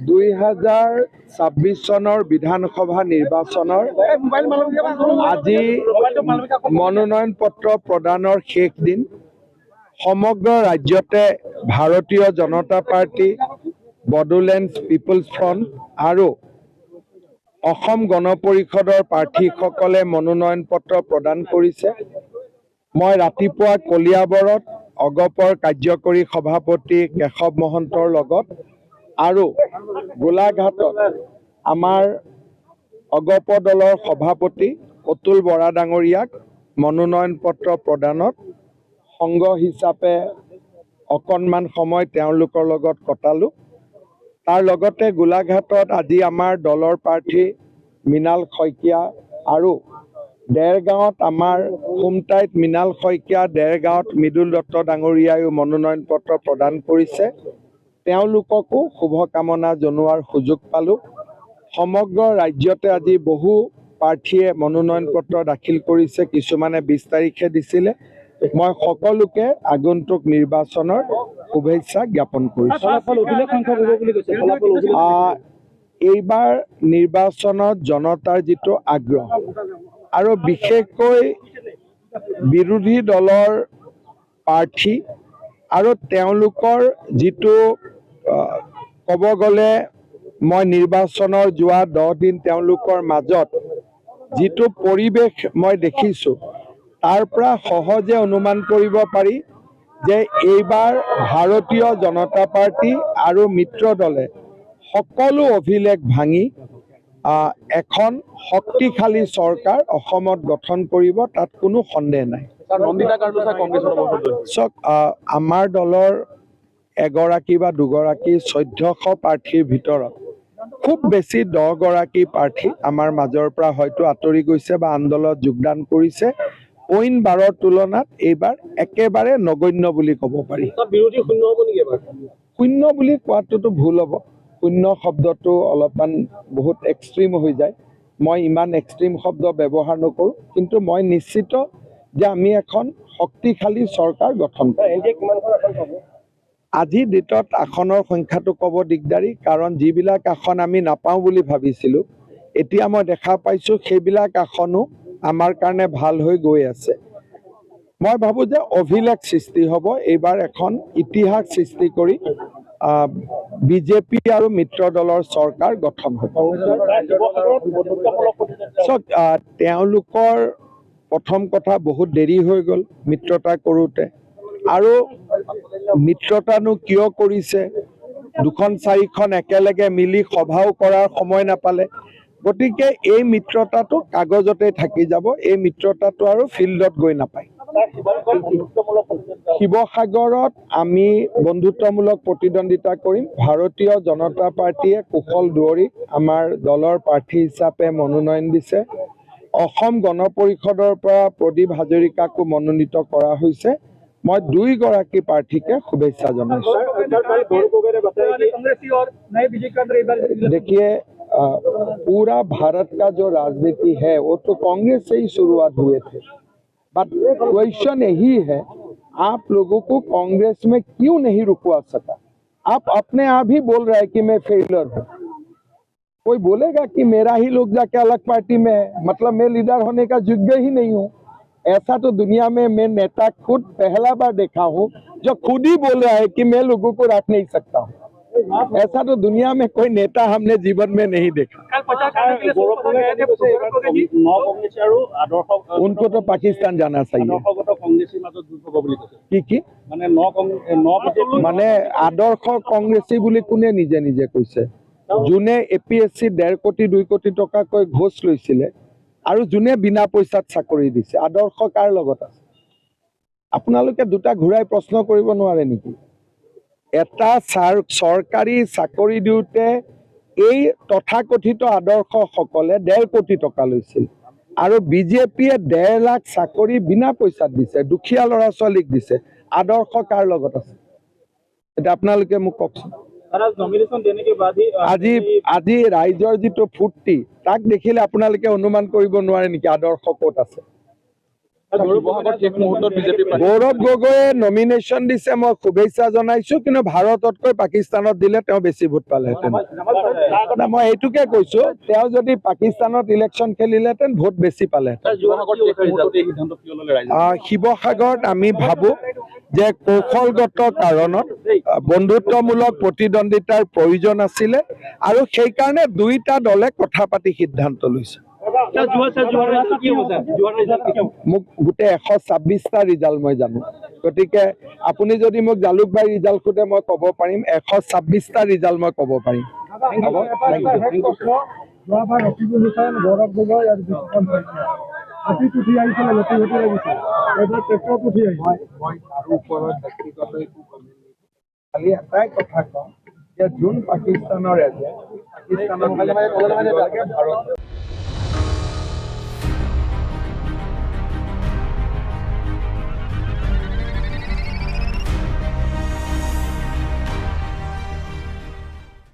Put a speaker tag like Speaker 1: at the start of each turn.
Speaker 1: 2026 চনৰ বিধানসভা নিৰ্বাচনৰ আজি মনোনয়ন পত্ৰ প্ৰদানৰ শেষ দিন। সমগ্ৰ ৰাজ্যতে ভাৰতীয় জনতা পাৰ্টি, বড়োলেণ্ড পিপলছ ফ্ৰণ্ট আৰু অসম গণ পৰিষদৰ প্ৰাৰ্থীসকলে মনোনয়ন পত্ৰ প্ৰদান কৰিছে। মই ৰাতিপুৱা কলিয়াবৰত অগপৰ কাৰ্যকৰী সভাপতি কেশৱ মহন্তৰ লগত আৰু গোলাঘাটত আমাৰ অগপ দলৰ সভাপতি অতুল বৰা ডাঙৰীয়াক মনোনয়ন পত্ৰ প্ৰদানত সংঘ হিচাপে অকণমান সময় তেওঁলোকৰ লগত কটালোঁ। তাৰ লগতে গোলাঘাটত আজি আমাৰ দলৰ প্ৰাৰ্থী মৃণাল শইকীয়া আৰু দেৰগাঁৱত আমাৰ খুমটাইত মৃণাল শইকীয়া, দেৰগাঁৱত মৃদুল দত্ত ডাঙৰীয়ায়ো মনোনয়ন পত্ৰ প্ৰদান কৰিছে। তেওঁলোককো শুভকামনা জনোৱাৰ সুযোগ পালোঁ। সমগ্ৰ ৰাজ্যতে আজি বহু প্ৰাৰ্থীয়ে মনোনয়ন পত্ৰ দাখিল কৰিছে, কিছুমানে 20 তাৰিখে দিছিলে। মই সকলোকে আগন্তুক নিৰ্বাচনৰ শুভেচ্ছা জ্ঞাপন কৰিছোঁ। এইবাৰ নিৰ্বাচনত জনতাৰ যিটো আগ্ৰহ আৰু বিশেষকৈ বিৰোধী দলৰ প্ৰাৰ্থী আৰু তেওঁলোকৰ যিটো ক'ব গ'লে মই নিৰ্বাচনৰ যোৱা 10 দিন তেওঁলোকৰ মাজত যিটো পৰিৱেশ মই দেখিছোঁ, তাৰ পৰা সহজে অনুমান কৰিব পাৰি যে এইবাৰ ভাৰতীয় জনতা পাৰ্টি আৰু মিত্ৰ দলে সকলো অভিলেখ ভাঙি এখন শক্তিশালী চৰকাৰ অসমত গঠন কৰিব, তাত কোনো সন্দেহ নাই। চাওক, আমাৰ দলৰ এগৰাকী বা দুগৰাকী 1400 প্ৰাৰ্থীৰ ভিতৰত খুব বেছি 10 গৰাকী প্ৰাৰ্থী আমাৰ মাজৰ পৰা হয়তো আঁতৰি গৈছে বা আন্দোলনত যোগদান কৰিছে। অইন বাৰৰ তুলনাত এইবাৰ একেবাৰে নগণ্য বুলি ক'ব পাৰি। শূন্য বুলি কোৱাটোতো ভুল হ'ব। শূন্য শব্দটো অলপমান বহুত এক্সট্ৰিম হৈ যায়। মই ইমান এক্সট্ৰিম শব্দ ব্যৱহাৰ নকৰোঁ, কিন্তু মই নিশ্চিত যে আমি এখন শক্তিশালী চৰকাৰ গঠন কৰিম। আজিৰ ডেটত আসনৰ সংখ্যাটো ক'ব দিগদাৰী, কাৰণ যিবিলাক আসন আমি নাপাওঁ বুলি ভাবিছিলোঁ, এতিয়া মই দেখা পাইছোঁ সেইবিলাক আসনো আমাৰ কাৰণে ভাল হৈ গৈ আছে। মই ভাবোঁ যে অভিলেখ সৃষ্টি হ'ব। এইবাৰ এখন ইতিহাস সৃষ্টি কৰি বিজেপি আৰু মিত্ৰ দলৰ চৰকাৰ গঠন হ'ব। তেওঁলোকৰ প্ৰথম কথা বহুত দেৰি হৈ গ'ল মিত্ৰতা কৰোঁতে, আৰু মিত্ৰতানো কিয় কৰিছে? 2-4খন একেলগে মিলি সভাও কৰাৰ সময় নাপালে। গতিকে এই মিত্ৰতাটো কাগজতে থাকি যাব, এই মিত্ৰতাটো আৰু ফিল্ডত গৈ নাপায়। শিৱসাগৰত আমি বন্ধুত্বমূলক প্ৰতিদ্বন্দ্বিতা কৰিম। ভাৰতীয় জনতা পাৰ্টীয়ে কুশল দুৱৰীক আমাৰ দলৰ প্ৰাৰ্থী হিচাপে মনোনয়ন দিছে। অসম গণ পৰিষদৰ পৰা প্ৰদীপ হাজৰিকাকো মনোনীত কৰা হৈছে। মই 2 গৰাকী প্ৰাৰ্থীকে শুভেচ্ছা জনাইছোঁ। देखिए, पूरा भारत का जो राजनीति है वो तो कांग्रेस से ही शुरुआत हुए थे, बट क्वेश्चन यही है आप लोगों को कांग्रेस में क्यों नहीं रुकवा सका? आप अपने आप ही बोल रहे हैं कि मैं फेलियर हूँ। कोई बोलेगा कि मेरा ही लोग जाके अलग पार्टी में है, मतलब मैं लीडर होने का योग्य ही नहीं हूँ। ऐसा तो दुनिया में मैं नेता खुद पहला बार देखा हूँ जो खुद ही बोल रहा है कि मैं लोगों को रख नहीं सकता हूँ। ऐसा तो दुनिया में कोई नेता हमने जीवन में नहीं देखा। उनको तो पाकिस्तान जाना चाहिए। माने आदर्श कांग्रेसी बुली कोने निजे निजे কৈছে? যোনে APSC 1.5 কোটি 2 কোটি টকাকৈ ঘোষ লৈছিলে আৰু যোনে বিনা পইচাত চাকৰি দিছে, আদৰ্শ কাৰ লগত আছে? আপোনালোকে দুটা ঘূৰাই প্ৰশ্ন কৰিব নোৱাৰে নেকি? এটা চৰকাৰী চাকৰি দিওঁতে এই তথাকথিত আদৰ্শসকলে 1.5 কোটি টকা লৈছিল, আৰু বিজেপিয়ে 1.5 লাখ চাকৰি বিনা পইচাত দিছে, দুখীয়া ল'ৰা ছোৱালীক দিছে। আদৰ্শ কাৰ লগত আছে? এটা আপোনালোকে মোক কওকচোন। আজি ৰাইজৰ যিটো ফূৰ্তি, তাক দেখিলে আপোনালোকে অনুমান কৰিব নোৱাৰে নেকি আদৰ্শ ক'ত আছে? গৌৰৱ গগৈয়ে নমিনেশ্যন দিছে, মই শুভেচ্ছা জনাইছো, কিন্তু ভাৰততকৈ পাকিস্তানত দিলে তেওঁ বেছি ভোট পালেহেঁতেন। মই এইটোকে কৈছো, তেওঁ যদি পাকিস্তানত ইলেকশ্যন খেলিলেহেঁতেন ভোট বেছি পালেহেঁতেন। শিৱসাগৰত আমি ভাবো যে কৌশলগত কাৰণত বন্ধুত্বমূলক প্ৰতিদ্বন্দ্বিতাৰ প্ৰয়োজন আছিলে, আৰু সেইকাৰণে দুইটা দলে কথা পাতি সিদ্ধান্ত লৈছে। মোক গোটেই 126টা ৰিজাল্ট মই জানো, গতিকে আপুনি যদি মোক জালুকবাৰী ৰিজাল্ট সোধে মই ক'ব পাৰিম, 126টা ৰিজাল্ট মই ক'ব পাৰিম।
Speaker 2: গৌৰৱ গগৈ আৰু হাতীত উঠি আহিছিলে, লতি ঘটি লাগিছে, এইবাৰ ট্ৰেক্টৰত উঠি আহিছে।
Speaker 1: মই তাৰ ওপৰত ব্যক্তিগত একো কমেণ্ট নিদিওঁ, খালি এটাই কথা কওঁ যে যোন পাকিস্তানৰ এজেণ্ট, পাকিস্তানত ভাৰত